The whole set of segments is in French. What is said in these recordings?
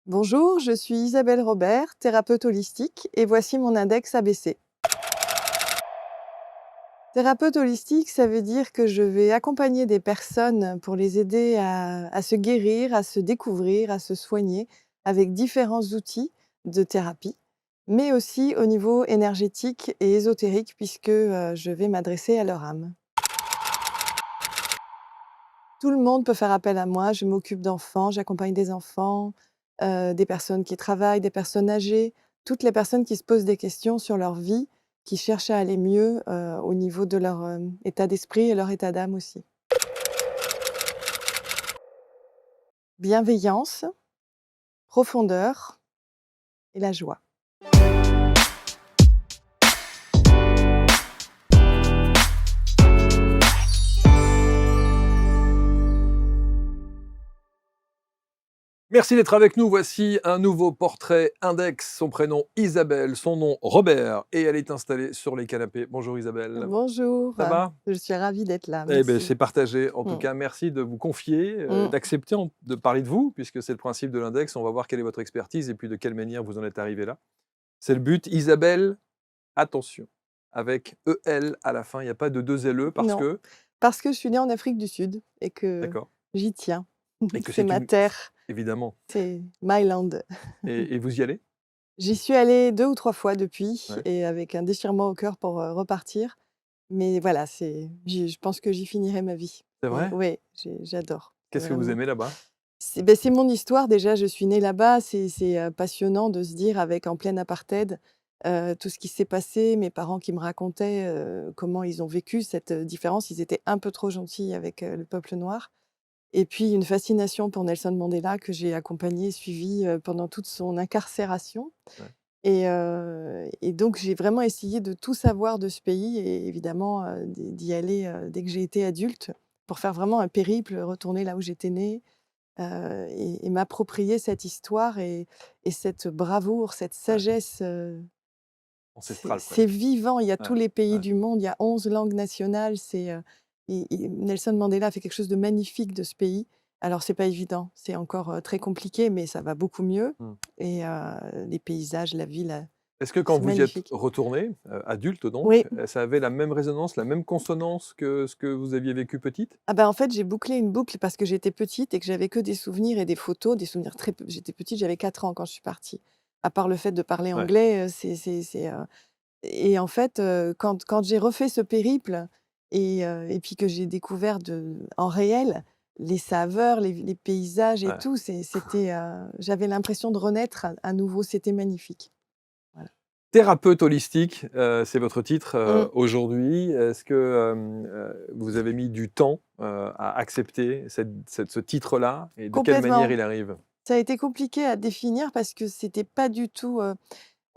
Bonjour, je suis Isabelle Robert, thérapeute holistique, et voici mon index ABC. Thérapeute holistique, ça veut dire que je vais accompagner des personnes pour les aider à se guérir, à se découvrir, à se soigner avec différents outils de thérapie, mais aussi au niveau énergétique et ésotérique puisque je vais m'adresser à leur âme. Tout le monde peut faire appel à moi, je m'occupe d'enfants, j'accompagne des personnes qui travaillent, des personnes âgées, toutes les personnes qui se posent des questions sur leur vie, qui cherchent à aller mieux, au niveau de leur, état d'esprit et leur état d'âme aussi. Bienveillance, profondeur et la joie. Merci d'être avec nous. Voici un nouveau portrait index. Son prénom Isabelle, son nom Robert et elle est installée sur les canapés. Bonjour Isabelle. Bonjour, Ça va? je suis ravie d'être là, Eh bien, merci. c'est partagé. En tout Mmh. cas, merci de vous confier, Mmh. d'accepter de parler de vous, puisque c'est le principe de l'index. On va voir quelle est votre expertise et puis de quelle manière vous en êtes arrivé là. C'est le but. Isabelle, attention, avec EL à la fin. Il n'y a pas de deux LE parce Non, que, parce que je suis née en Afrique du Sud et que d'accord, j'y tiens. et que C'est c'est ma une, terre, évidemment. c'est my land. Et vous y allez? J'y suis allée 2 ou 3 fois depuis Ouais. et avec un déchirement au cœur pour, repartir. Mais voilà, je pense que j'y finirai ma vie. C'est Et vrai? ouais, j'adore, Qu'est-ce que vous vraiment. aimez là-bas? C'est mon histoire déjà, je suis née là-bas, passionnant de se dire avec en plein apartheid, tout ce qui s'est passé, mes parents qui me racontaient, comment ils ont vécu cette, différence. Ils étaient un peu trop gentils avec, le peuple noir et puis une fascination pour Nelson Mandela que j'ai accompagné, suivi, pendant toute son incarcération. Ouais. Et donc j'ai vraiment essayé de tout savoir de ce pays et évidemment, d'y aller, dès que j'ai été adulte pour faire vraiment un périple, retourner là où j'étais née, et m'approprier cette histoire et cette bravoure, cette Ouais. sagesse, Ancestral c'est presque. vivant. Il y a Ouais, tous les pays ouais. du monde, il y a 11 langues nationales, Nelson Mandela a fait quelque chose de magnifique de ce pays. Alors c'est pas évident, c'est encore, très compliqué, mais ça va beaucoup mieux Mmh. et les paysages, la ville, Est-ce que quand c'est vous y êtes magnifique. retournée, adulte Oui. donc, ça avait la même résonance, la même consonance que ce que vous aviez vécu petite? Ah bah, en fait, j'ai bouclé une boucle parce que j'étais petite et que j'avais que des souvenirs et des photos, des souvenirs très peu j'étais petite, j'avais 4 ans quand je suis partie. À part le fait de parler Ouais, anglais, et en fait, quand j'ai refait ce périple et puis que j'ai découvert en réel les saveurs, les paysages et ouais. tout, j'avais l'impression de renaître à nouveau, c'était magnifique. Voilà. Thérapeute holistique, c'est votre titre, Mmh. aujourd'hui. Est-ce que, vous avez mis du temps, à accepter ce titre-là et de quelle manière Complètement. il arrive? Ça a été compliqué à définir parce que c'était pas du tout,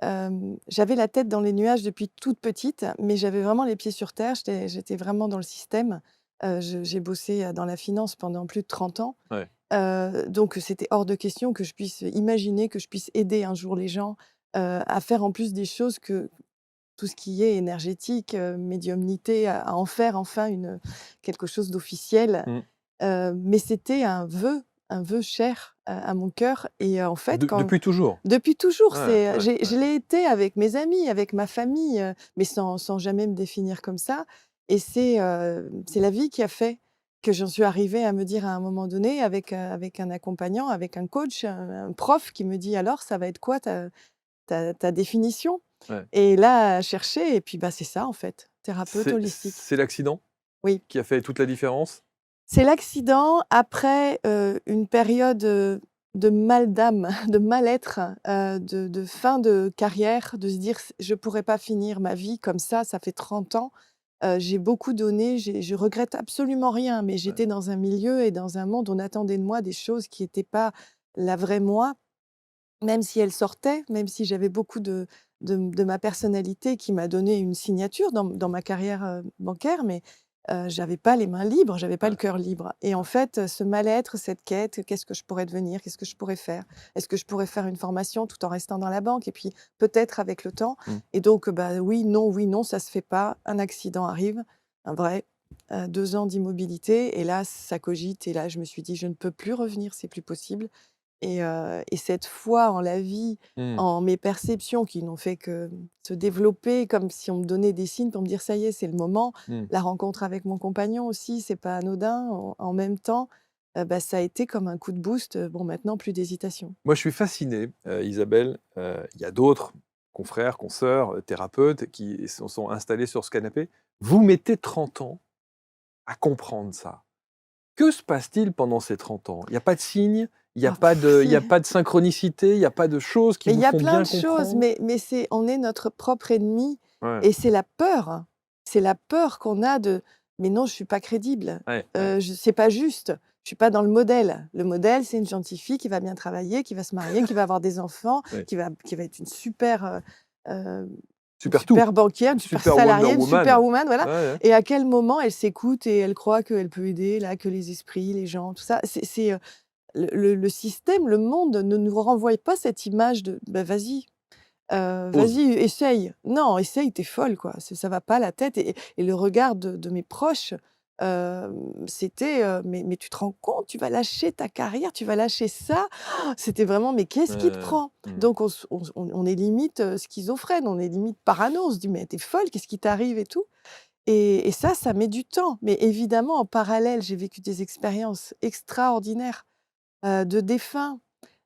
j'avais la tête dans les nuages depuis toute petite, mais j'avais vraiment les pieds sur terre. J'étais vraiment dans le système. J'ai bossé, dans la finance pendant plus de 30 ans, Ouais, donc c'était hors de question que je puisse imaginer que je puisse aider un jour les gens, à faire en plus des choses que tout ce qui est énergétique, médiumnité, à en faire enfin quelque chose d'officiel. mmh. Mais c'était un vœu cher à mon cœur et en fait, quand Depuis toujours? depuis toujours, Ouais, ouais, ouais. je l'ai été avec mes amis, avec ma famille, mais sans jamais me définir comme ça et c'est la vie qui a fait que j'en suis arrivée à me dire à un moment donné avec un accompagnant, avec un coach, un prof qui me dit: «Alors ça va être quoi ta définition?» Ouais. Et là, à chercher et puis, bah, c'est ça en fait, thérapeute holistique. C'est l'accident Oui. qui a fait toute la différence? C'est l'accident après, une période, de mal d'âme, de mal-être, de fin de carrière, de se dire: «Je pourrais pas finir ma vie comme ça fait 30 ans, j'ai beaucoup donné, je regrette absolument rien», mais Ouais, j'étais dans un milieu et dans un monde, on attendait de moi des choses qui étaient pas la vraie moi, même si elles sortaient, même si j'avais beaucoup de ma personnalité qui m'a donné une signature dans ma carrière, bancaire, mais j'avais pas les mains libres, j'avais pas le ouais, cœur libre et en ouais. fait, ce mal-être, cette quête, qu'est-ce que je pourrais devenir? Qu'est-ce que je pourrais faire? Est-ce que je pourrais faire une formation tout en restant dans la banque? Et puis peut-être avec le temps Mmh. et donc bah, oui, non, ça se fait pas. Un accident arrive, un vrai, 2 ans d'immobilité et là, ça cogite et là, je me suis dit: «Je ne peux plus revenir, c'est plus possible». Et cette foi en la vie, Mmh. en mes perceptions qui n'ont fait que se développer, comme si on me donnait des signes pour me dire: «Ça y est, c'est le moment». Mmh. La rencontre avec mon compagnon aussi, c'est pas anodin. En même temps, bah, ça a été comme un coup de boost, bon maintenant plus d'hésitation. Moi, je suis fasciné, Isabelle, il y a d'autres confrères, consoeurs, thérapeutes qui sont installés sur ce canapé. Vous mettez 30 ans à comprendre ça. Que se passe-t-il pendant ces 30 ans? Il y a pas de signes, Ah il y a pas de synchronicité, il y a pas de choses qui mais il vous y a font plein bien de choses, comprendre? mais c'est on est notre propre ennemi Ouais, et c'est la peur, hein. C'est la peur qu'on a de: «Mais non, je suis pas crédible, ouais, ouais, je c'est pas juste, je suis pas dans le modèle». Le modèle, c'est une gentille fille qui va bien travailler, qui va se marier, qui va avoir des enfants, ouais. qui va être heu, une Super tout, super banquière, une super super Wonder salariée, une Woman. superwoman, voilà. Ouais, ouais. Et à quel moment elle s'écoute et elle croit qu'elle peut aider là, que les esprits, les gens, tout ça? Le système, le monde ne nous renvoie pas cette image de: «Bah, vas-y, Ose. vas-y, essaye». Non, essaye, tu es folle, quoi. C'est ça va pas la tête et le regard de mes proches, c'était, «Mais tu te rends compte? Tu vas lâcher ta carrière, tu vas lâcher ça?» C'était vraiment: «Mais qu'est-ce qui te prend?» Mmh. Donc on est limite, schizophrène, on est limite parano. On se dit: «Mais tu es folle, qu'est-ce qui t'arrive et tout?» Et ça met du temps. Mais évidemment, en parallèle, j'ai vécu des expériences extraordinaires, de défunts,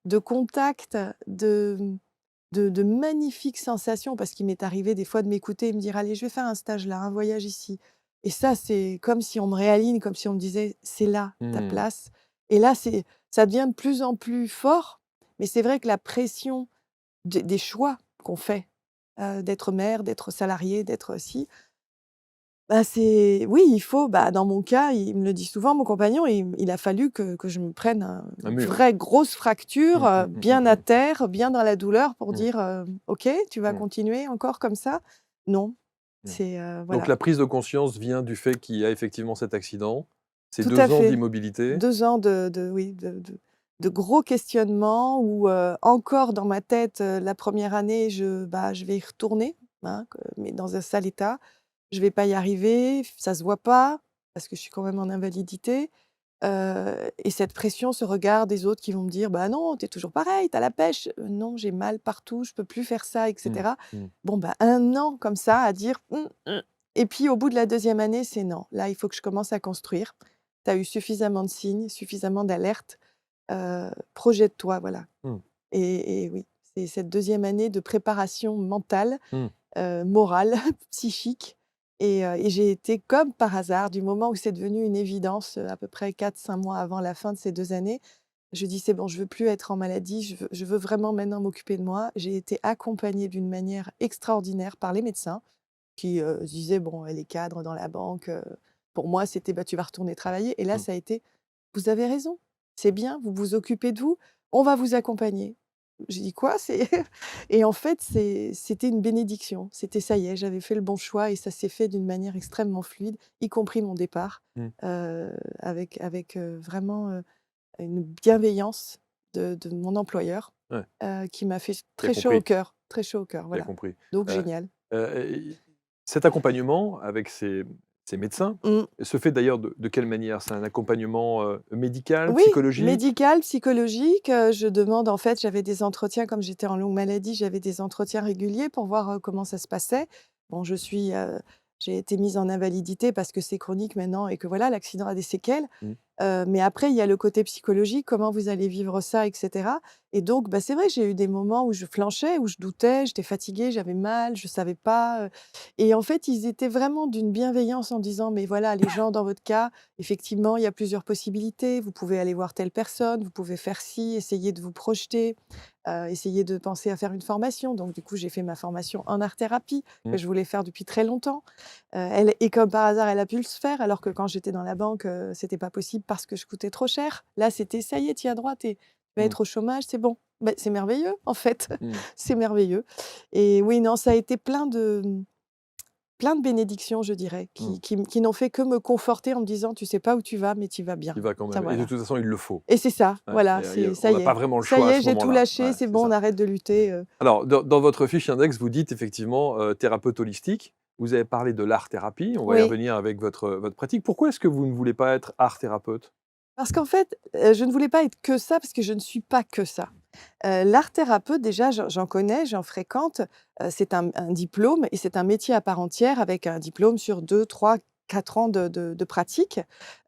de contacts, de magnifiques sensations parce qu'il m'est arrivé des fois de m'écouter et me dire: «Allez, je vais faire un stage là, un voyage ici» et ça, c'est comme si on me réaligne, comme si on me disait: «C'est là ta Mmh. place» et là, ça devient de plus en plus fort, mais c'est vrai que la pression des choix qu'on fait, d'être mère, d'être salariée, d'être ci, bah, c'est oui, il faut bah, dans mon cas, il me le dit souvent mon compagnon, il a fallu que je me prenne Un une mur. vraie grosse fracture, bien à Mmh. terre, bien dans la douleur pour Mmh. dire, «OK, tu vas Mmh. continuer encore comme ça?» Non, Mmh. c'est, Donc voilà. la prise de conscience vient du fait qu'il y a effectivement cet accident, ces Tout à 2 ans fait. d'immobilité. 2 ans de oui, de gros questionnements où, encore dans ma tête, la première année, je vais y retourner, hein, mais dans un sale état. Je vais pas y arriver, ça se voit pas, parce que je suis quand même en invalidité, et cette pression, ce regard des autres qui vont me dire: «Bah non, tu es toujours pareil, tu as la pêche». Non, j'ai mal partout, je peux plus faire ça et Mmh. cetera. Mmh. Bon, bah, 1 an comme ça à dire: et puis au bout de la deuxième année, c'est: «Non, là, il faut que je commence à construire. Tu as eu suffisamment de signes, suffisamment d'alertes, projette-toi», voilà. Mmh. Et oui, c'est cette deuxième année de préparation mentale, Mmh. morale, psychique et j'ai été comme par hasard, du moment où c'est devenu une évidence, à peu près 4 5 mois avant la fin de ces 2 années, je dis: «C'est bon, je veux plus être en maladie, je veux vraiment maintenant m'occuper de moi». J'ai été accompagnée d'une manière extraordinaire par les médecins qui, se disaient: «Bon, elle est cadre dans la banque», pour moi, c'était: «Bah, tu vas retourner travailler» et là, Mmh. ça a été: «Vous avez raison, c'est bien, vous vous occupez de vous, on va vous accompagner». J'ai dit: «Quoi?» C'est et en fait, c'était une bénédiction. C'était ça y est, j'avais fait le bon choix et ça s'est fait d'une manière extrêmement fluide, y compris mon départ, Mmh. avec, vraiment, une bienveillance de mon employeur, Ouais, qui m'a fait qui a compris, très chaud au cœur, qui a voilà. compris. Donc Heu génial. et cet accompagnement avec ces médecins Mmh. se fait d'ailleurs de quelle manière? C'est un accompagnement, médical, Oui, psychologique? médical, psychologique, je demande en fait, j'avais des entretiens comme j'étais en longue maladie, j'avais des entretiens réguliers pour voir, comment ça se passait. Bon, j'ai été mise en invalidité parce que c'est chronique maintenant et que voilà, l'accident a des séquelles. Mmh. Mais après, il y a le côté psychologique, comment vous allez vivre ça et cetera et donc bah, c'est vrai, j'ai eu des moments où je flanchais, où je doutais, j'étais fatiguée, j'avais mal, je savais pas, et en fait, ils étaient vraiment d'une bienveillance en disant: «Mais voilà, les gens dans votre cas, effectivement, il y a plusieurs possibilités. Vous pouvez aller voir telle personne, vous pouvez faire ci, essayer de vous projeter, essayer de penser à faire une formation». Donc du coup, j'ai fait ma formation en art-thérapie que Mmh. je voulais faire depuis très longtemps. Elle et comme par hasard, elle a pu le se faire alors que quand j'étais dans la banque, c'était pas possible parce que je coûtais trop cher. Là, c'était: «Ça y est, tu y as droit, tu vas Mmh. être au chômage, c'est bon». Beh, c'est merveilleux en fait, Mmh. c'est merveilleux et oui, non, ça a été plein de bénédictions, je dirais, Mmh. qui n'ont fait que me conforter en me disant: «Tu sais pas où tu vas, mais tu vas bien». Qui va quand Ça, même et de voilà toute façon, il le faut. et c'est ça, Ouais, voilà, y c'est on ça n'a y pas est. vraiment le Ça choix y à est, ce j'ai tout moment-là. lâché, Ouais, c'est c'est bon, on ça. arrête de lutter, Alors dans votre fiche index, vous dites effectivement, thérapeute holistique. Vous avez parlé de l'art-thérapie, on va y Oui. revenir avec votre pratique. Pourquoi est-ce que vous ne voulez pas être art thérapeute? Parce qu'en fait, je ne voulais pas être que ça, parce que je ne suis pas que ça. L'art thérapeute, déjà, j'en connais, j'en fréquente. C'est un diplôme et c'est un métier à part entière avec un diplôme sur 2, 3, 4 ans de pratique.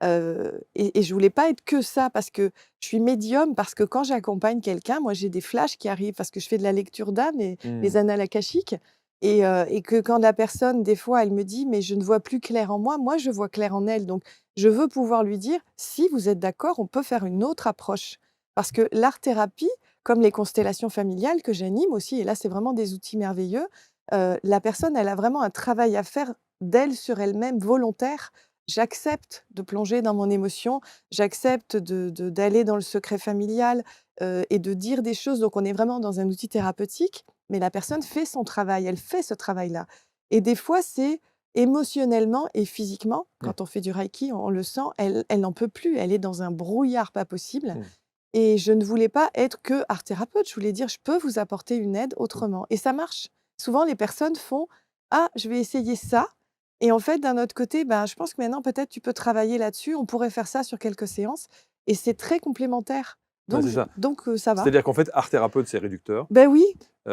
Et je voulais pas être que ça parce que je suis médium, parce que quand j'accompagne quelqu'un, moi, j'ai des flashs qui arrivent parce que je fais de la lecture d'âme et Mmh. les annales akashiques et que quand la personne, des fois, elle me dit: «Mais je ne vois plus clair en moi», moi, je vois clair en elle. Donc je veux pouvoir lui dire: «Si vous êtes d'accord, on peut faire une autre approche». Parce que l'art-thérapie, comme les constellations familiales que j'anime aussi, et là, c'est vraiment des outils merveilleux, la personne, elle a vraiment un travail à faire d'elle sur elle-même volontaire. J'accepte de plonger dans mon émotion, j'accepte d'aller dans le secret familial, et de dire des choses. Donc on est vraiment dans un outil thérapeutique, mais la personne fait son travail, elle fait ce travail-là. Et des fois, c'est émotionnellement et physiquement, Mmh. quand on fait du reiki, on le sent, elle n'en peut plus, elle est dans un brouillard pas possible Mmh. et je ne voulais pas être que art thérapeute, je voulais dire: «Je peux vous apporter une aide Mmh. autrement» et ça marche. Souvent les personnes font: «Ah, je vais essayer ça» et en fait, d'un autre côté, ben, je pense que maintenant peut-être tu peux travailler là-dessus, on pourrait faire ça sur quelques séances et c'est très complémentaire. Ouais, Donc c'est je ça. donc ça va. C'est-à-dire qu'en fait, art thérapeute, c'est réducteur, Ben oui,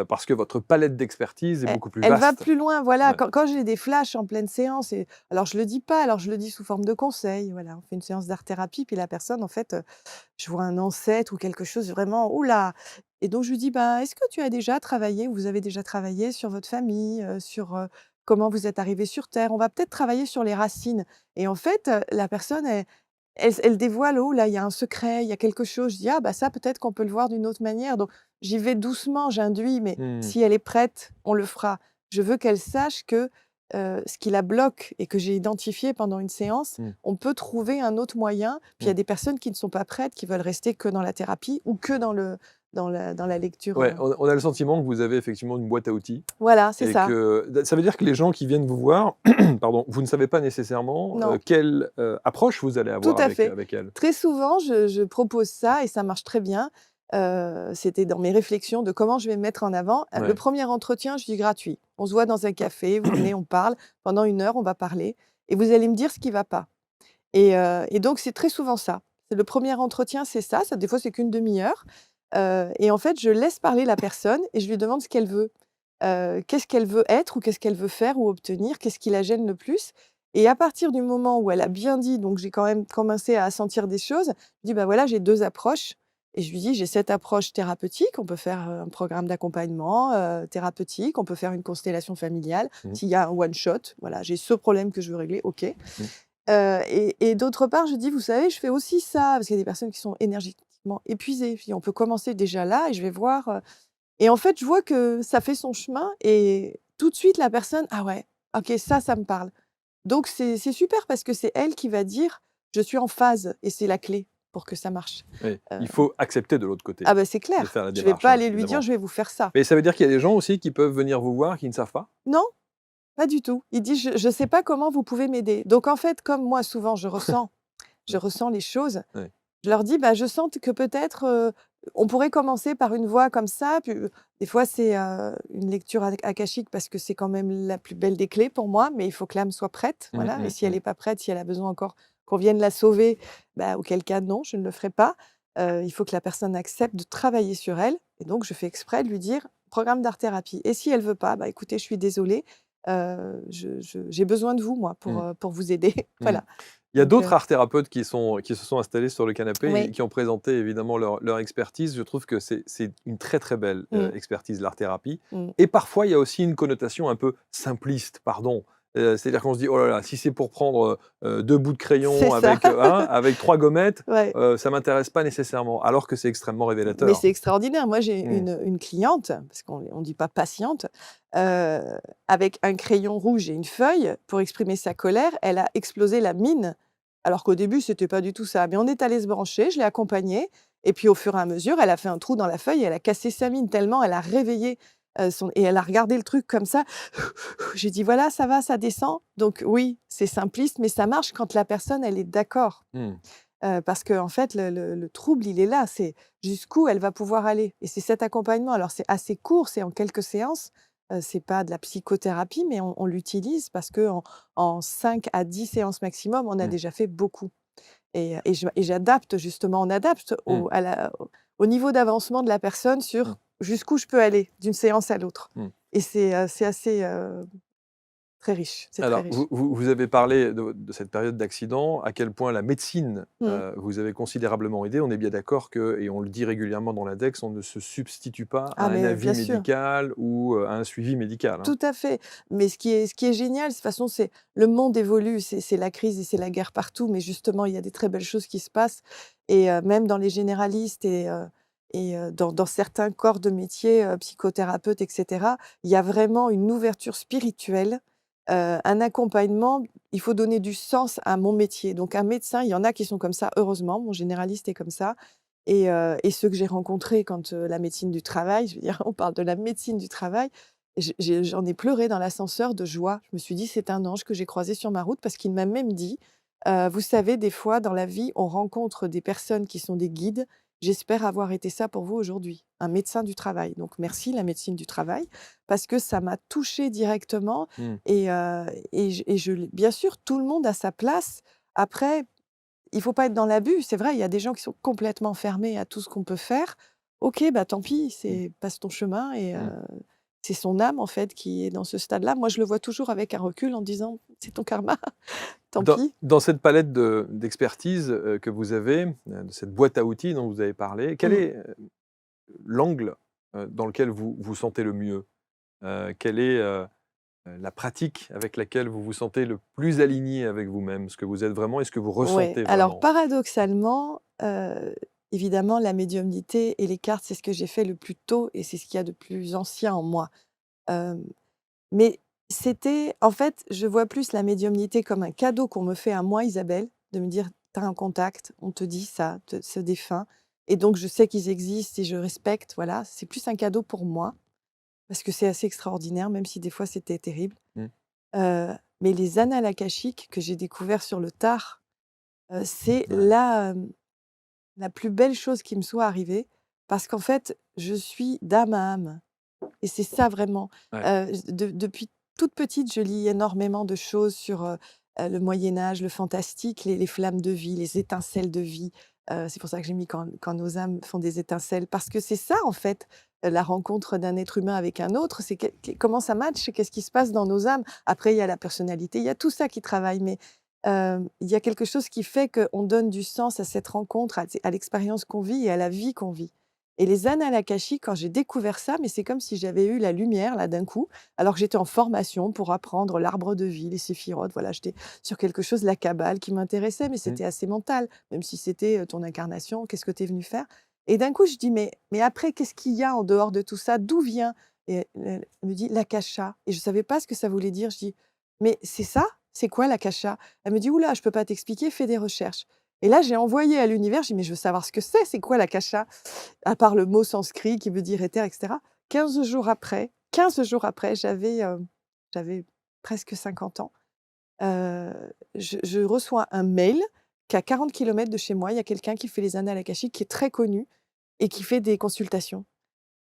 parce que votre palette d'expertise est e beaucoup plus elle va vaste. plus loin, voilà. Ouais. Quand j'ai des flashs en pleine séance et alors je le dis pas, alors je le dis sous forme de conseil, voilà. On fait une séance d'art-thérapie, puis la personne en fait, je vois un ancêtre ou quelque chose vraiment, ouh là! Et donc je lui dis: «Bah, est-ce que tu as déjà travaillé ou vous avez déjà travaillé sur votre famille, sur, comment vous êtes arrivé sur terre? On va peut-être travailler sur les racines» et en fait, la personne elle dévoile: «Oh là, il y a un secret, il y a quelque chose». Je dis: «Ah bah ça, peut-être qu'on peut le voir d'une autre manière». Donc j'y vais doucement, j'induis, mais Mmh. si elle est prête, on le fera. Je veux qu'elle sache que, ce qui la bloque et que j'ai identifié pendant une séance, Mmh. on peut trouver un autre moyen. Puis il y Mmh. a des personnes qui ne sont pas prêtes, qui veulent rester que dans la thérapie ou que dans la lecture, Ouais, on a le sentiment que vous avez effectivement une boîte à outils voilà, c'est et ça. que ça veut dire que les gens qui viennent vous voir, pardon, vous ne savez pas nécessairement, Non, quelle, approche vous allez tout avoir à avec, fait. avec elles. Très souvent, je propose ça et ça marche très bien. C'était dans mes réflexions de comment je vais me mettre en avant. Le Ouais. premier entretien, je dis: «Gratuit». On se voit dans un café, vous venez, on parle. Pendant 1 heure, on va parler et vous allez me dire ce qui va pas. Et donc c'est très souvent ça. C'est le premier entretien, c'est ça. Ça des fois, c'est qu'une demi heure, et en fait, je laisse parler la personne et je lui demande ce qu'elle veut. Qu'est-ce qu'elle veut être ou qu'est-ce qu'elle veut faire ou obtenir? Qu'est-ce qui la gêne le plus? Et à partir du moment où elle a bien dit, donc j'ai quand même commencé à sentir des choses, je dis: «Bah, voilà, j'ai 2 approches» et je lui dis: «J'ai cette approche thérapeutique, on peut faire, un programme d'accompagnement, thérapeutique, on peut faire une constellation familiale. Mmh. S'il y a un one shot, voilà, j'ai ce problème que je veux régler, OK». Mmh. Et d'autre part, je dis: «Vous savez, je fais aussi ça», parce qu'il y a des personnes qui sont énergétiquement épuisées. Je dis: «On peut commencer déjà là et je vais voir», et en fait, je vois que ça fait son chemin et tout de suite la personne: «Ah ouais, OK, ça me parle». Donc c'est super parce que c'est elle qui va dire: «Je suis en phase» et c'est la clé pour que ça marche. Oui, Heu, il faut accepter de l'autre côté ah bah, c'est de clair. faire la Je vais démarche, pas hein, aller lui dire: évidemment. «Je vais vous faire ça». Mais ça veut dire qu'il y a des gens aussi qui peuvent venir vous voir qui ne savent pas? Non, pas du tout. Il dit: «Je sais pas comment vous pouvez m'aider». Donc en fait, comme moi souvent je Ouais, ressens les choses. ouais. Je leur dis: «Bah, je sens que peut-être, on pourrait commencer par une voie comme ça». Puis, des fois, c'est, une lecture akashique parce que c'est quand même la plus belle des clés pour moi, mais il faut que l'âme soit prête, Mmh, voilà. Et mmh, si elle mmh. n'est pas prête, si elle a besoin encore qu'on vienne la sauver, bah, auquel cas non, je ne le ferai pas. Il faut que la personne accepte de travailler sur elle et donc je fais exprès de lui dire: «Programme d'art-thérapie» et si elle veut pas, bah, écoutez, je suis désolée, j'ai besoin de vous moi Mmh. pour vous aider. Mmh. Voilà, Il y a donc d'autres art thérapeutes qui se sont installés sur le canapé et oui. qui ont présenté évidemment leur expertise. Je trouve que c'est une très, très belle, Mmh, expertise, l'art-thérapie mmh. et parfois, il y a aussi une connotation un peu simpliste, pardon. C'est-à-dire qu'on se dit: «Oh là là, si c'est pour prendre, 2 bouts de C'est crayon ça. avec, avec 3 gommettes, Ouais, ça m'intéresse pas nécessairement», alors que c'est extrêmement mais révélateur. c'est extraordinaire. Moi, j'ai Mmh. une cliente, parce qu'on dit pas patiente, heu, avec un crayon rouge et une feuille pour exprimer sa colère, elle a explosé la mine, alors qu'au début, c'était pas du tout ça. Mais on est allé se brancher, je l'ai accompagnée et puis au fur et à mesure, elle a fait un trou dans la feuille et elle a cassé sa mine tellement elle a réveillé, son et elle a regardé le truc comme ça. J'ai dit: «Voilà, ça va, ça descend». Donc oui, c'est simpliste, mais ça marche quand la personne, elle est d'accord. Mmh. Parce qu'en fait, le trouble, il est là, c'est jusqu'où elle va pouvoir aller et c'est cet accompagnement. Alors c'est assez court, c'est en quelques séances, c'est pas de la psychothérapie, mais on l'utilise parce qu'en en 5 à 10 séances maximum, on a Mmh. déjà fait beaucoup Et j'adapte justement, on adapte Mmh. au niveau d'avancement de la personne Mmh. sur jusqu'où je peux aller d'une séance à l'autre. Mmh. Et c'est assez, très riche, c'est très Alors, riche. vous avez parlé de cette période d'accident, à quel point la médecine, Mmh. vous avait considérablement aidé. On est bien d'accord que, et on le dit régulièrement dans l'index, on ne se substitue pas à Ah un mais avis bien sûr. médical ou, à un suivi médical, hein. Tout à fait. Mais ce qui est génial, de toute façon, c'est le monde évolue, c'est la crise et c'est la guerre partout, mais justement, il y a des très belles choses qui se passent et même dans les généralistes et dans certains corps de métier, psychothérapeutes et cetera, il y a vraiment une ouverture spirituelle, un accompagnement. Il faut donner du sens à mon métier. Donc un médecin, il y en a qui sont comme ça, heureusement, mon généraliste est comme ça et ceux que j'ai rencontrés quand, la médecine du travail, je veux dire, on parle de la médecine du travail, j'en ai pleuré dans l'ascenseur de joie. Je me suis dit: «C'est un ange que j'ai croisé sur ma route» parce qu'il m'a même dit: «Vous savez, des fois, dans la vie, on rencontre des personnes qui sont des guides. J'espère avoir été ça pour vous aujourd'hui». Un médecin du travail. Donc merci, la médecine du travail, parce que ça m'a touchée directement Mmh. et bien sûr, tout le monde a sa place. Après, il faut pas être dans l'abus. C'est vrai, il y a des gens qui sont complètement fermés à tout ce qu'on peut faire. OK, bah, tant pis, Mmh. c'est passe ton chemin et Mmh. c'est son âme, en fait, qui est dans ce stade-là. Moi, je le vois toujours avec un recul en disant: «C'est ton karma, tant Dans pis». dans cette palette d'expertise, que vous avez, de cette boîte à outils dont vous avez parlé, quel Mmh. est, l'angle, dans lequel vous vous sentez le mieux? Quelle est, la pratique avec laquelle vous vous sentez le plus aligné avec vous-même? Ce que vous êtes vraiment et ce que vous Ouais, ressentez alors vraiment? paradoxalement, évidemment, la médiumnité et les cartes, c'est ce que j'ai fait le plus tôt et c'est ce qu'il y a de plus ancien en moi. Hem, mais c'était en fait, je vois plus la médiumnité comme un cadeau qu'on me fait à moi, Isabelle, de me dire: «Tu as un contact, on te dit ça, ce défunt et donc je sais qu'ils existent et je respecte», voilà. C'est plus un cadeau pour moi parce que c'est assez extraordinaire, même si des fois c'était terrible. Mmh. Mais les annales akashiques que j'ai découverts sur le tard, c'est Ouais, la plus belle chose qui me soit arrivée parce qu'en fait, je suis d'âme à âme et c'est ça vraiment. ouais. Depuis toute petite, je lis énormément de choses sur, le Moyen Âge, le fantastique, les flammes de vie, les étincelles de vie. C'est pour ça que j'ai mis quand nos âmes font des étincelles parce que c'est ça en fait, la rencontre d'un être humain avec un autre, c'est comment ça match, qu'est-ce qui se passe dans nos âmes. Après il y a la personnalité, il y a tout ça qui travaille, mais il y a quelque chose qui fait qu'on donne du sens à cette rencontre, à l'expérience qu'on vit et à la vie qu'on vit. Et les annales akashiques, quand j'ai découvert ça, mais c'est comme si j'avais eu la lumière là d'un coup, alors que j'étais en formation pour apprendre l'arbre de vie, les séphirotes, voilà, j'étais sur quelque chose, la cabale qui m'intéressait, mais Mmh. c'était assez mental, même si c'était ton incarnation, qu'est-ce que tu es venu faire? Et d'un coup, je dis, mais après, qu'est-ce qu'il y a en dehors de tout ça? D'où vient? Et elle me dit, l'akasha. Et je ne savais pas ce que ça voulait dire. Je dis, mais c'est ça? C'est quoi l'akasha? Elle me dit, oula, je ne peux pas t'expliquer, fais des recherches. Et là, j'ai envoyé à l'univers, je dis, mais je veux savoir ce que c'est quoi l'akasha? À part le mot sanskrit qui veut dire éther et cetera. 15 jours après, j'avais presque 50 ans, heu, je reçois un mail qu'à 40 kilomètres de chez moi, il y a quelqu'un qui fait les annales akashiques, qui est très connu et qui fait des consultations.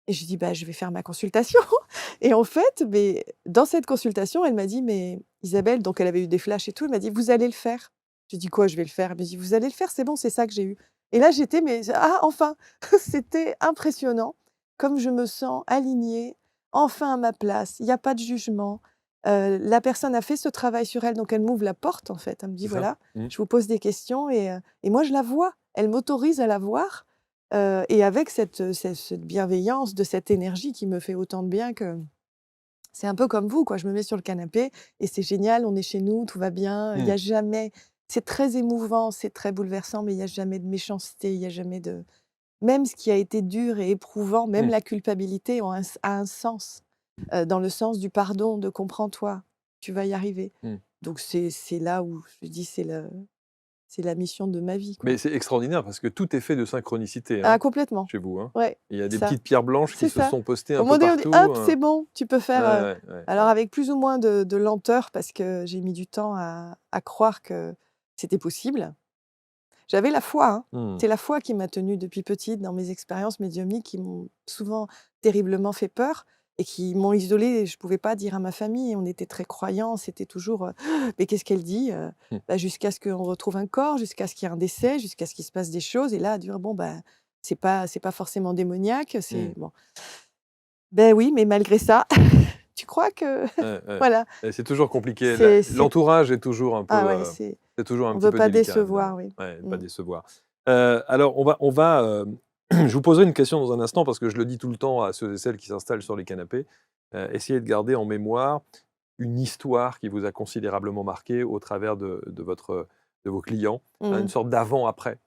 Et je dis: «Bah, je vais faire ma consultation» et en fait, mais dans cette consultation, elle m'a dit: «Mais Isabelle», donc elle avait eu des flashs et tout, elle m'a dit: «Vous allez le faire». J'ai dit: «Quoi, je vais le faire?» Elle me dit: «Vous allez le faire, c'est bon, c'est ça que j'ai eu». Et là, j'étais mais ah, enfin! C'était impressionnant, comme je me sens alignée, enfin à ma place, il y a pas de jugement. La personne a fait ce travail sur elle, donc elle m'ouvre la porte, en fait. Elle me dit: C'est ça? «Voilà, Mmh. je vous pose des questions» et moi je la vois. Elle m'autorise à la voir. Et avec cette bienveillance, de cette énergie qui me fait autant de bien que c'est un peu comme vous, quoi. Je me mets sur le canapé et c'est génial, on est chez nous, tout va bien. Il y Mmh. a jamais c'est très émouvant, c'est très bouleversant, mais il y a jamais de méchanceté, il y a jamais de même ce qui a été dur et éprouvant, même Mmh. la culpabilité a un sens, dans le sens du pardon, de «Comprends-toi, tu vas y arriver». Mmh. Donc c'est là où je dis: «C'est la mission de ma vie», quoi». Mais c'est extraordinaire parce que tout est fait de synchronicité, Ah hein, complètement. chez vous, hein. Ouais, Il y a des ça. petites pierres blanches qui C'est se ça. sont postées Au un moment peu donné, on dit: partout, «Hop, c'est bon, tu peux ouais, faire», ouais, ouais, alors ouais. avec plus ou moins de lenteur parce que j'ai mis du temps à croire que c'était possible. J'avais la foi, hein. Mmh. C'est la foi qui m'a tenue depuis petite dans mes expériences médiumniques qui m'ont souvent terriblement fait peur et qui m'ont isolée. Je ne pouvais pas dire à ma famille. On était très croyants. C'était toujours mais qu'est-ce qu'elle dit Mmh. Bah, jusqu'à ce qu'on retrouve un corps, jusqu'à ce qu'il y ait un décès, jusqu'à ce qu'il se passe des choses. Et là, dire bon, bah, c'est pas forcément démoniaque. Mmh. C'est bon. Ben oui, mais malgré ça, tu crois que Ouais, ouais. voilà, Et c'est toujours compliqué. c'est L'entourage est toujours un peu, ah ouais, c'est toujours un on petit veut peu pas délicat, décevoir, évidemment. oui. Ouais, pas Mmh. décevoir. Alors, je vous poserai une question dans un instant parce que je le dis tout le temps à ceux et celles qui s'installent sur les canapés. Essayez de garder en mémoire une histoire qui vous a considérablement marqué au travers de vos clients, hein, une Mmh. sorte d'avant-après.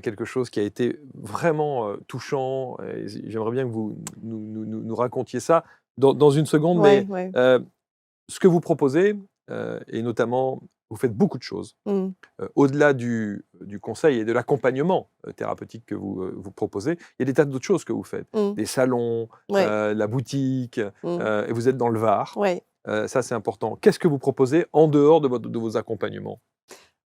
Quelque chose qui a été vraiment touchant. Et j'aimerais bien que vous nous racontiez ça dans une seconde, Ouais, mais ouais. ce que vous proposez, et notamment, vous faites beaucoup de choses. Mmh. Au-delà du conseil et de l'accompagnement thérapeutique que vous proposez, il y a des tas d'autres choses que vous faites. Mmh. Des salons, Ouais. la boutique, Mmh. et vous êtes dans le Var. Ouais. Ça, c'est important. Qu'est-ce que vous proposez en dehors de vos accompagnements?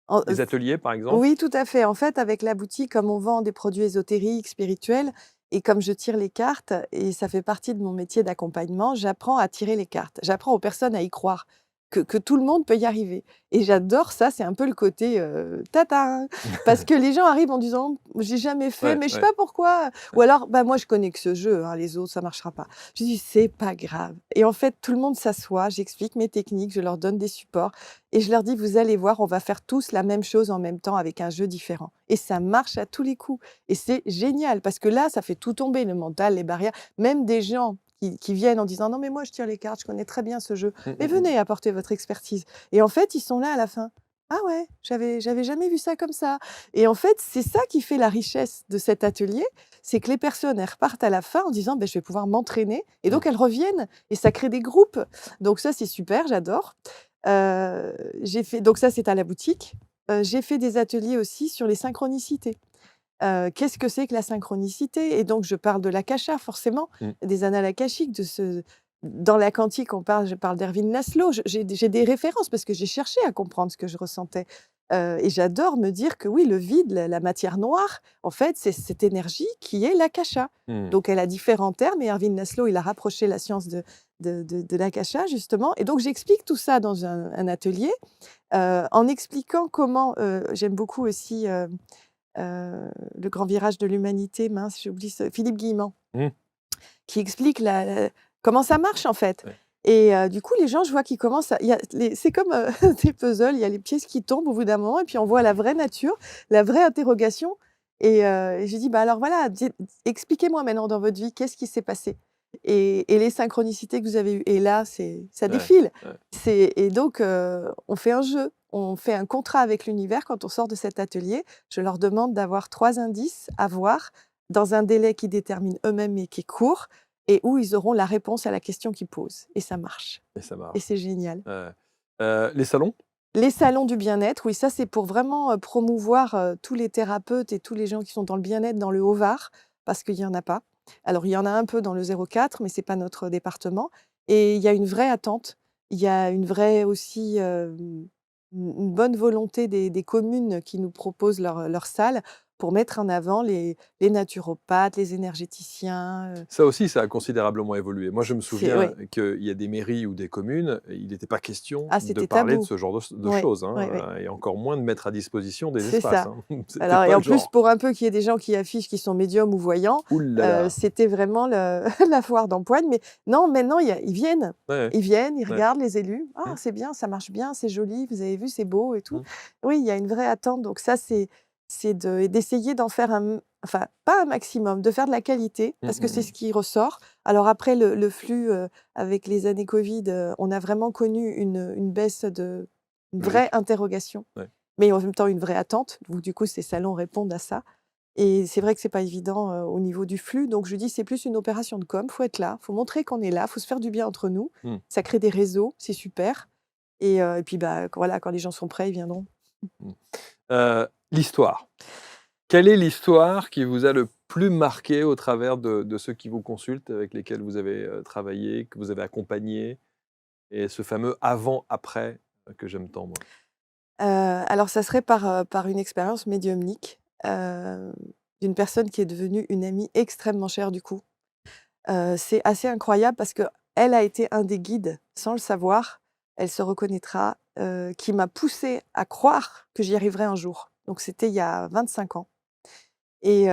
En Des ateliers, par exemple? Oui, tout à fait. En fait, avec la boutique, comme on vend des produits ésotériques, spirituels, et comme je tire les cartes, et ça fait partie de mon métier d'accompagnement, j'apprends à tirer les cartes. J'apprends aux personnes à y croire, que tout le monde peut y arriver. Et j'adore ça, c'est un peu le côté tata, parce que les gens arrivent en disant j'ai jamais fait, Ouais, mais je sais ouais, pas pourquoi. Ou ouais. alors, bah moi je connais que ce jeu, hein, les autres ça marchera pas. Je dis c'est pas grave. Et en fait, tout le monde s'assoit, j'explique mes techniques, je leur donne des supports. Et je leur dis: «Vous allez voir, on va faire tous la même chose en même temps avec un jeu différent» et ça marche à tous les coups et c'est génial parce que là, ça fait tout tomber, le mental, les barrières. Même des gens qui viennent en disant: «Non mais moi je tire les cartes, je connais très bien ce jeu, Mmh, mais mmh mh. venez apporter votre expertise» et en fait, ils sont là à la fin: «Ah ouais, j'avais jamais vu ça comme ça» et en fait, c'est ça qui fait la richesse de cet atelier, c'est que les personnes, elles repartent à la fin en disant: «Beh, je vais pouvoir m'entraîner» et Mmh. donc elles reviennent et ça crée des groupes. Donc ça, c'est super, j'adore. J'ai fait donc ça, c'est à la boutique. J'ai fait des ateliers aussi sur les synchronicités. Qu'est-ce que c'est que la synchronicité? Et donc je parle de l'akasha forcément, Mmh. des annales akashiques, dans la quantique, je parle d'Erwin Laszlo. J'ai des références parce que j'ai cherché à comprendre ce que je ressentais, et j'adore me dire que oui, le vide, la matière noire, en fait, c'est cette énergie qui est l'akasha. Mmh. Donc elle a différents termes et Erwin Laszlo, il a rapproché la science de l'akasha justement et donc j'explique tout ça dans un atelier, en expliquant comment, j'aime beaucoup aussi, Le Grand Virage de l'Humanité, mince, j'oublie ce Philippe Guillemant, Mmh. qui explique comment ça marche en fait. Ouais. Et du coup, les gens, je vois qu'ils commencent à il y a les c'est comme, des puzzles, il y a les pièces qui tombent au bout d'un moment et puis on voit la vraie nature, la vraie interrogation et j'ai dit: «Bah, alors voilà, expliquez-moi maintenant dans votre vie, qu'est-ce qui s'est passé? Et les synchronicités que vous avez eues?» et là, ça Ouais. défile. Ouais. Et donc on fait un jeu, on fait un contrat avec l'univers quand on sort de cet atelier. Je leur demande d'avoir 3 indices à voir dans un délai qu'ils déterminent eux-mêmes mais qui est court et où ils auront la réponse à la question qu'ils posent et ça marche Et ça et marche. c'est génial. Ouais. Les salons? Les salons du bien-être, oui, ça c'est pour vraiment, promouvoir, tous les thérapeutes et tous les gens qui sont dans le bien-être dans le Haut-Var, parce qu'il y en a pas. Alors il y en a un peu dans le 04, mais c'est pas notre département et il y a une vraie attente. Il y a une vraie aussi, une bonne volonté des communes qui nous proposent leurs salles pour mettre en avant les naturopathes, les énergéticiens, Ça aussi, ça a considérablement évolué. Moi, je me c'est souviens oui. qu'il y a des mairies ou des communes, il n'était pas question Ah, de c'était parler de tabou. ce genre de Oui, choses, oui, oui. hein, et encore moins de mettre à disposition des C'est espaces, ça. hein. C'était Alors pas et le en plus, genre. pour un peu qu'il y ait des gens qui affichent qu'ils sont médiums ou voyants, Ouh là là! c'était vraiment le la foire d'empoigne. Mais non, maintenant, ils viennent. Ouais, Ils viennent, ils ouais. regardent les élus: «Ah, Mmh, c'est bien, ça marche bien, c'est joli, vous avez vu, c'est beau et tout». mmh, Oui, il y a une vraie attente. Donc ça, d'essayer d'en faire enfin, pas un maximum, de faire de la qualité mmh, parce que mmh c'est mh. ce qui ressort. Alors après le flux, avec les années covid, on a vraiment connu une baisse une vraie Logique. interrogation. Ouais. Mais en même temps, une vraie attente. Donc du coup, ces salons répondent à ça et c'est vrai que c'est pas évident, au niveau du flux. Donc je dis: «C'est plus une opération de com, faut être là, faut montrer qu'on est là, faut se faire du bien entre nous». Mmh, Ça crée des réseaux, c'est super et puis, bah, voilà, quand les gens sont prêts, ils viendront. mmh. L'histoire. Quelle est l'histoire qui vous a le plus marqué au travers de ceux qui vous consultent, avec lesquels vous avez, travaillé, que vous avez accompagnés et ce fameux avant-après, que j'aime tant moi? Alors ça serait par une expérience médiumnique, d'une personne qui est devenue une amie extrêmement chère du coup. C'est assez incroyable parce qu'elle a été un des guides, sans le savoir, elle se reconnaîtra, qui m'a poussée à croire que j'y arriverais un jour. Donc c'était il y a 25 ans et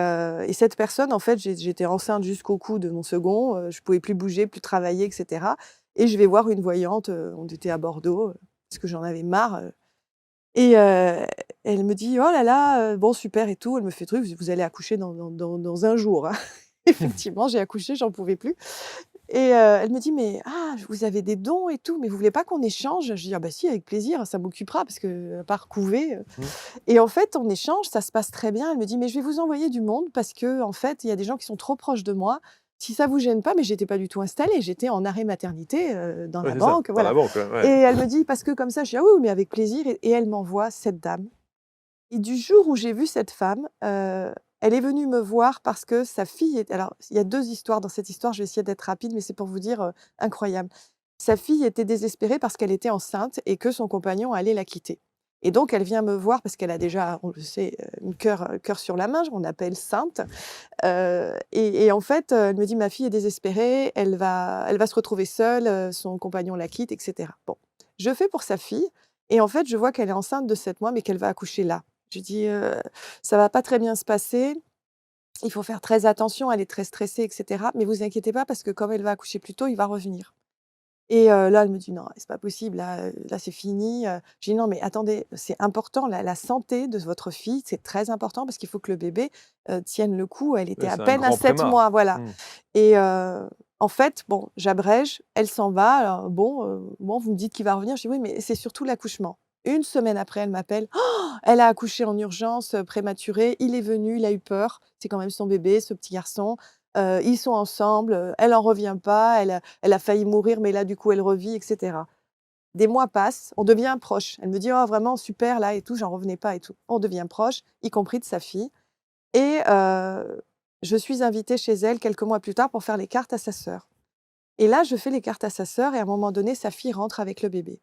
cette personne, en fait, j'étais enceinte jusqu'au cou de mon second, je pouvais plus bouger, plus travailler et cetera et je vais voir une voyante, on était à Bordeaux, parce que j'en avais marre, et elle me dit: «Oh là là, bon super et tout». Elle me fait: «Truc, vous allez accoucher dans 1 jour, hein». Effectivement, j'ai accouché, j'en pouvais plus et elle me dit: «Mais ah, vous avez des dons et tout, mais vous voulez pas qu'on échange?» Je dis: «Ah bah si, avec plaisir, ça m'occupera parce que à part couver», Mmh. et en fait, on échange, ça se passe très bien. Elle me dit: «Mais je vais vous envoyer du monde parce que en fait, il y a des gens qui sont trop proches de moi. Si ça vous gêne pas», mais j'étais pas du tout installée, j'étais en arrêt maternité, dans Ouais, la c'est ça, banque, dans la voilà, banque, ouais, et ouais. elle me dit: «Parce que comme ça», je dis: «Ah oui, oui, mais avec plaisir», et elle m'envoie cette dame et du jour où j'ai vu cette femme, elle est venue me voir parce que sa fille est alors il y a 2 histoires dans cette histoire, je vais essayer d'être rapide, mais c'est pour vous dire, incroyable. Sa fille était désespérée parce qu'elle était enceinte et que son compagnon allait la quitter et donc elle vient me voir parce qu'elle a déjà, on le sait, une cœur sur la main, on appelle sainte, et en fait, elle me dit: «Ma fille est désespérée, elle va se retrouver seule, son compagnon la quitte» et cetera. Bon, je fais pour sa fille et en fait, je vois qu'elle est enceinte de 7 mois, mais qu'elle va accoucher là. Je dis: «Ça va pas très bien se passer, il faut faire très attention, elle est très stressée et cetera, mais vous inquiétez pas parce que comme elle va accoucher plus tôt, il va revenir». Et là, elle me dit: «Non, c'est pas possible, là, c'est fini». Je dis: «Non, mais attendez, c'est important, la santé de votre fille, c'est très important parce qu'il faut que le bébé, tienne le coup». Elle était Ouais, à c'est un peine à grand 7 prémar. mois, voilà, Mmh. et en fait, bon, j'abrège, elle s'en va, alors bon, bon, vous me dites qu'il va revenir. Je dis: «Oui, mais c'est surtout l'accouchement». Une semaine après, elle m'appelle: «Oh, elle a accouché en urgence, prématurée, il est venu, il a eu peur». C'est quand même son bébé, ce petit garçon. Ils sont ensemble, elle en revient pas, elle a failli mourir, mais là, du coup, elle revit et cetera. Des mois passent, on devient proches. Elle me dit: «Oh vraiment super là et tout», j'en revenais pas et tout. On devient proches, y compris de sa fille, et je suis invitée chez elle quelques mois plus tard pour faire les cartes à sa sœur, et là, je fais les cartes à sa sœur et à un moment donné, sa fille rentre avec le bébé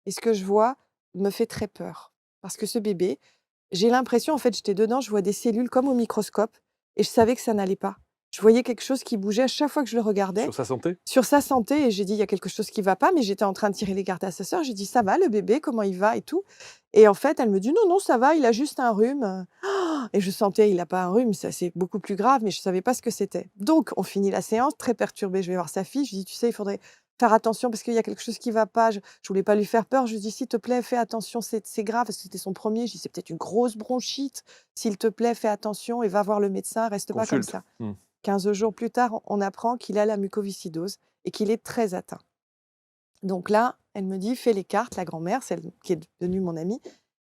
et ce que je vois me fait très peur parce que ce bébé, j'ai l'impression, en fait, j'étais dedans, je vois des cellules comme au microscope et je savais que ça n'allait pas. Je voyais quelque chose qui bougeait à chaque fois que je le regardais Sur sa santé? sur sa santé et j'ai dit: «Il y a quelque chose qui va pas», mais j'étais en train de tirer les cartes à sa sœur. J'ai dit: «Ça va le bébé? Comment il va et tout?» Et en fait, elle me dit: «Non, non, ça va, il a juste un rhume», et je sentais: «Il a pas un rhume, ça c'est beaucoup plus grave», mais je savais pas ce que c'était. Donc on finit la séance, très perturbée, je vais voir sa fille, je lui dis: «Tu sais, il faudrait faire attention parce qu'il y a quelque chose qui va pas». Je voulais pas lui faire peur, je lui dis: «S'il te plaît, fais attention, c'est grave», parce que c'était son premier. Je dis: «C'est peut-être une grosse bronchite. S'il te plaît, fais attention et va voir le médecin, reste pas comme Consulte. ça». Mmh. 15 jours plus tard, on apprend qu'il a la mucoviscidose et qu'il est très atteint. Donc là, elle me dit: «Fais les cartes», la grand-mère, celle qui est devenue mon amie,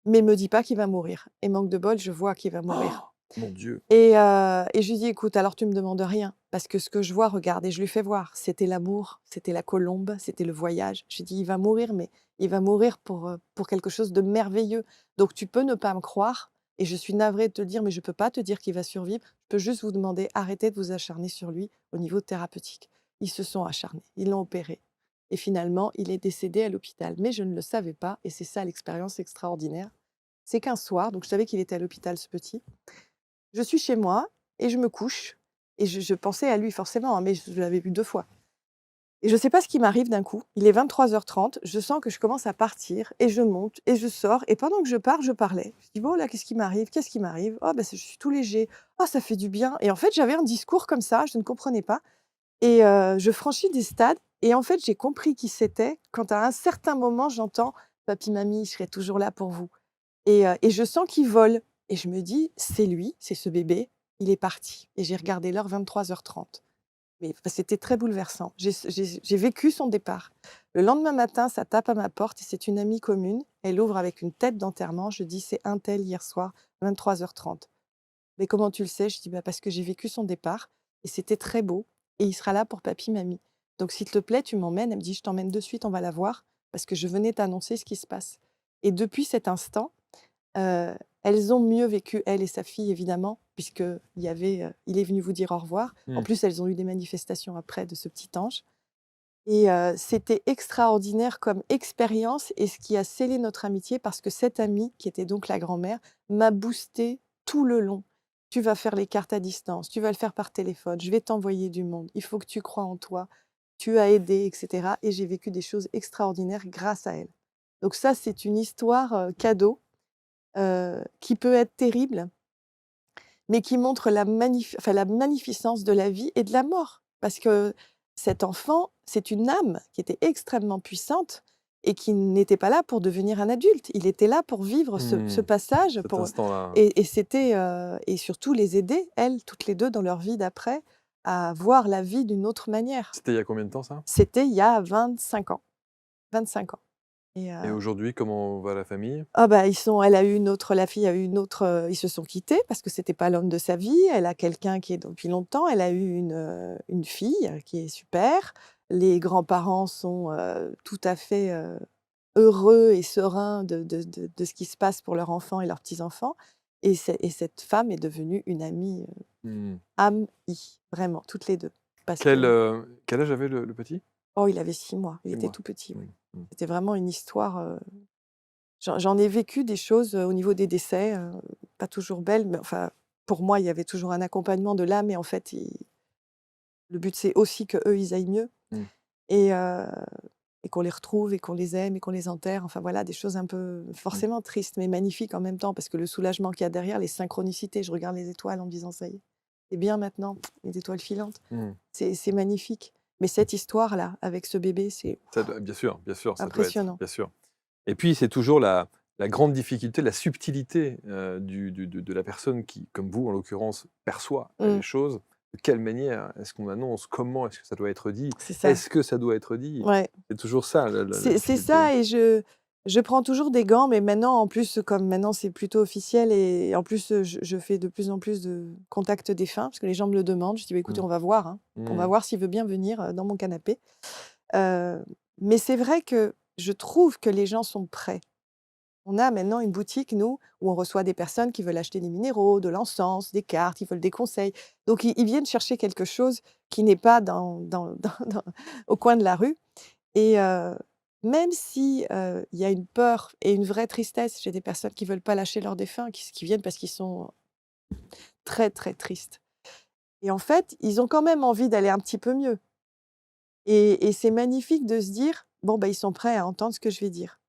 mais me dit pas qu'il va mourir et manque de bol, je vois qu'il va mourir. Mon Dieu. Et je lui dis: «Écoute, alors tu me demandes rien parce que ce que je vois, regarde», et je lui fais voir, c'était l'amour, c'était la colombe, c'était le voyage. Je lui dis: «Il va mourir, mais il va mourir pour quelque chose de merveilleux. Donc tu peux ne pas me croire et je suis navrée de te le dire, mais je peux pas te dire qu'il va survivre. Je peux juste vous demander, arrêtez de vous acharner sur lui au niveau thérapeutique». Ils se sont acharnés, ils l'ont opéré et finalement, il est décédé à l'hôpital. Mais je ne le savais pas et c'est ça l'expérience extraordinaire. C'est qu'un soir, donc je savais qu'il était à l'hôpital ce petit, je suis chez moi et je me couche et je pensais à lui forcément, hein, mais je l'avais vu 2 fois et je ne sais pas ce qui m'arrive d'un coup. Il est 23h30, je sens que je commence à partir et je monte et je sors et pendant que je pars, je parlais. Je dis: «Bon là, qu'est-ce qui m'arrive? Qu'est-ce qui m'arrive? Oh bah, c'est je suis tout léger. Oh ça fait du bien», et en fait, j'avais un discours comme ça, je ne comprenais pas et je franchis des stades et en fait, j'ai compris qui c'était quand à un certain moment, j'entends: «Papi, mamie, je serai toujours là pour vous». Et je sens qu'il vole et je me dis: «C'est lui, c'est ce bébé, il est parti», et j'ai regardé l'heure, 23h30. Mais c'était très bouleversant. J'ai vécu son départ. Le lendemain matin, ça tape à ma porte et c'est une amie commune. Elle ouvre avec une tête d'enterrement. Je dis: «C'est untel hier soir, 23h30». «Mais comment tu le sais?» Je dis: «Bah, parce que j'ai vécu son départ et c'était très beau et il sera là pour papi, mamie. Donc s'il te plaît, tu m'emmènes». Elle me dit: «Je t'emmène de suite, on va la voir parce que je venais t'annoncer ce qui se passe». Et depuis cet instant, elles ont mieux vécu, elle et sa fille évidemment, puisqu'il y avait, il est venu vous dire au revoir. En Mmh. plus, elles ont eu des manifestations après de ce petit ange et c'était extraordinaire comme expérience et ce qui a scellé notre amitié parce que cette amie, qui était donc la grand-mère, m'a boostée tout le long. tu vas faire les cartes à distance, tu vas le faire par téléphone, je vais t'envoyer du monde, il faut que tu crois en toi, tu as aidé, etc. Et j'ai vécu des choses extraordinaires grâce à elle. Donc ça, c'est une histoire cadeau qui peut être terrible, mais qui montre la magnificence de la vie et de la mort. Parce que cet enfant, c'est une âme qui était extrêmement puissante et qui n'était pas là pour devenir un adulte. Il était là pour vivre ce passage Cet instant-là. et surtout les aider, elles, toutes les deux, dans leur vie d'après, à voir la vie d'une autre manière. C'était il y a combien de temps ça? C'était il y a 25 ans. 25 ans. Et aujourd'hui, comment va la famille? Ah bah, elle a eu une autre la fille a eu une autre, ils se sont quittés parce que c'était pas l'homme de sa vie. Elle a quelqu'un qui est depuis longtemps. Elle a eu une fille qui est super. Les grands-parents sont, tout à fait, heureux et sereins de ce qui se passe pour leurs enfants et leurs petits-enfants et cette femme est devenue une amie, Mmh. amie, vraiment, toutes les 2. Parce que Quel âge avait le petit? oh, il avait 6 mois, il 6 était mois. tout petit, oui. Mmh. C'était vraiment une histoire, j'en ai vécu des choses, au niveau des décès, pas toujours belles, mais enfin, pour moi, il y avait toujours un accompagnement de l'âme et en fait, le but, c'est aussi qu'eux, ils aillent mieux Mmh. et heu et qu'on les retrouve et qu'on les aime et qu'on les enterre. Enfin voilà, des choses un peu forcément tristes, mais magnifiques en même temps parce que le soulagement qu'il y a derrière, les synchronicités. Je regarde les étoiles en me disant: «Ça y est, c'est bien maintenant, les étoiles filantes». Mmh. C'est magnifique. Mais cette histoire-là, avec ce bébé, c'est Bien sûr, ça doit être, impressionnant. bien sûr. Et puis, c'est toujours la grande difficulté, la subtilité de la personne qui, comme vous en l'occurrence, perçoit les Mmh, choses. De quelle manière est-ce qu'on annonce? Comment est-ce que ça doit être dit? c'est ça. Est-ce que ça doit être dit? Ouais. C'est toujours ça la C'est difficulté. ça et je prends toujours des gants, mais maintenant, en plus, comme maintenant c'est plutôt officiel et en plus, je fais de plus en plus de contact défunt parce que les gens me le demandent. Je dis: «Bah, écoutez, Mmh. on va voir, hein. On va Mmh. voir s'il veut bien venir, dans mon canapé». Heu, mais c'est vrai que je trouve que les gens sont prêts. On a maintenant une boutique, nous, où on reçoit des personnes qui veulent acheter des minéraux, de l'encens, des cartes, ils veulent des conseils. Donc ils viennent chercher quelque chose qui n'est pas au coin de la rue et même si, il y a une peur et une vraie tristesse chez des personnes qui veulent pas lâcher leurs défunts, qui viennent parce qu'ils sont très, très tristes et en fait, ils ont quand même envie d'aller un petit peu mieux et c'est magnifique de se dire: «Bon, bah, ils sont prêts à entendre ce que je vais dire».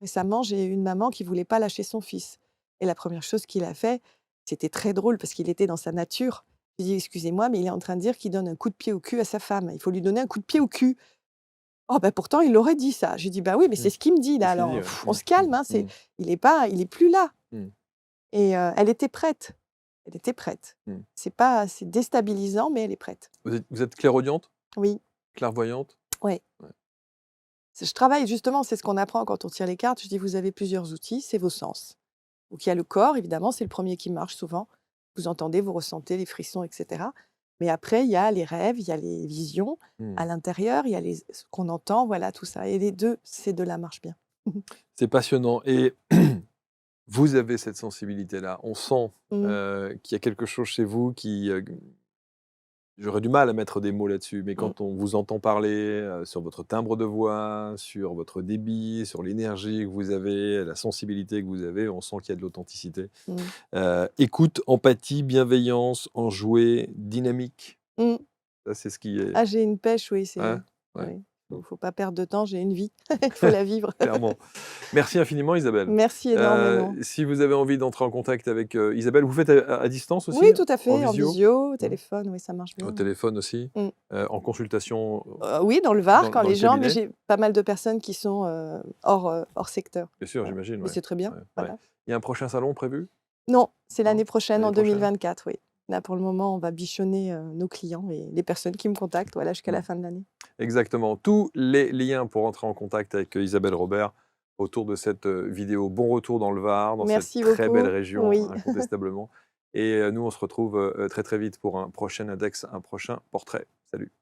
Récemment, j'ai eu une maman qui voulait pas lâcher son fils et la première chose qu'il a fait, c'était très drôle parce qu'il était dans sa nature. Je lui ai dit: «Excusez-moi, mais il est en train de dire qu'il donne un coup de pied au cul à sa femme. Il faut lui donner un coup de pied au cul». Oh bah, pourtant il l'aurait dit ça. J'ai dit: «Bah oui, mais Mmh. c'est ce qu'il me dit C'est là, ce qu'il dit, alors ouais. on Mmh. se calme, hein, Mmh. il est plus là» Mmh. et elle était prête. Elle était prête. Mmh. C'est déstabilisant, mais elle est prête. Vous êtes clairaudiente? Oui, Clairvoyante? ouais. Ouais. Je travaille justement, c'est ce qu'on apprend quand on tire les cartes. Je dis: «Vous avez plusieurs outils, c'est vos sens». Donc il y a le corps évidemment, c'est le premier qui marche souvent. Vous entendez, vous ressentez les frissons et cetera. Mais après il y a les rêves, il y a les visions Mmh. à l'intérieur, il y a ce qu'on entend, voilà tout ça et les 2, ces 2 là marchent bien. C'est passionnant et vous avez cette sensibilité-là. On sent, Mmh. qu'il y a quelque chose chez vous qui, j'aurais du mal à mettre des mots là-dessus, mais Mmh. quand on vous entend parler, sur votre timbre de voix, sur votre débit, sur l'énergie que vous avez, la sensibilité que vous avez, on sent qu'il y a de l'authenticité. Mmh. Écoute, empathie, bienveillance, enjouée, dynamique, Mmh. ça c'est ce qui est Ah, j'ai une pêche, oui, ouais, ouais, oui, mmh, faut pas perdre de temps, j'ai une vie, il faut la vivre. clairement. Merci infiniment Isabelle. Merci énormément. Si vous avez envie d'entrer en contact avec, Isabelle, vous faites à distance Oui, aussi? tout à En fait, en visio? visio, au Mmh. téléphone, oui, ça marche Au bien, oui. téléphone aussi? Mmh. En consultation, Oui, dans le Var, quand dans le les gens mais cabinet? j'ai pas mal de personnes qui sont, hors secteur. Bien sûr, Voilà. j'imagine, Mais ouais. c'est très bien, Ouais, ouais. voilà. Il y a un prochain salon prévu? Non, c'est Non? l'année prochaine, L'année en prochaine? 2024, oui. Là, pour le moment, on va bichonner, nos clients et les personnes qui me contactent, voilà, jusqu'à Mmh. la fin de l'année. Exactement. Tous les liens pour entrer en contact avec, Isabelle Robert autour de cette, vidéo. Bon retour dans le Var, dans cette Merci très belle beaucoup. région, Oui. incontestablement et nous, on se retrouve, très, très vite pour un prochain index, un prochain portrait. Salut.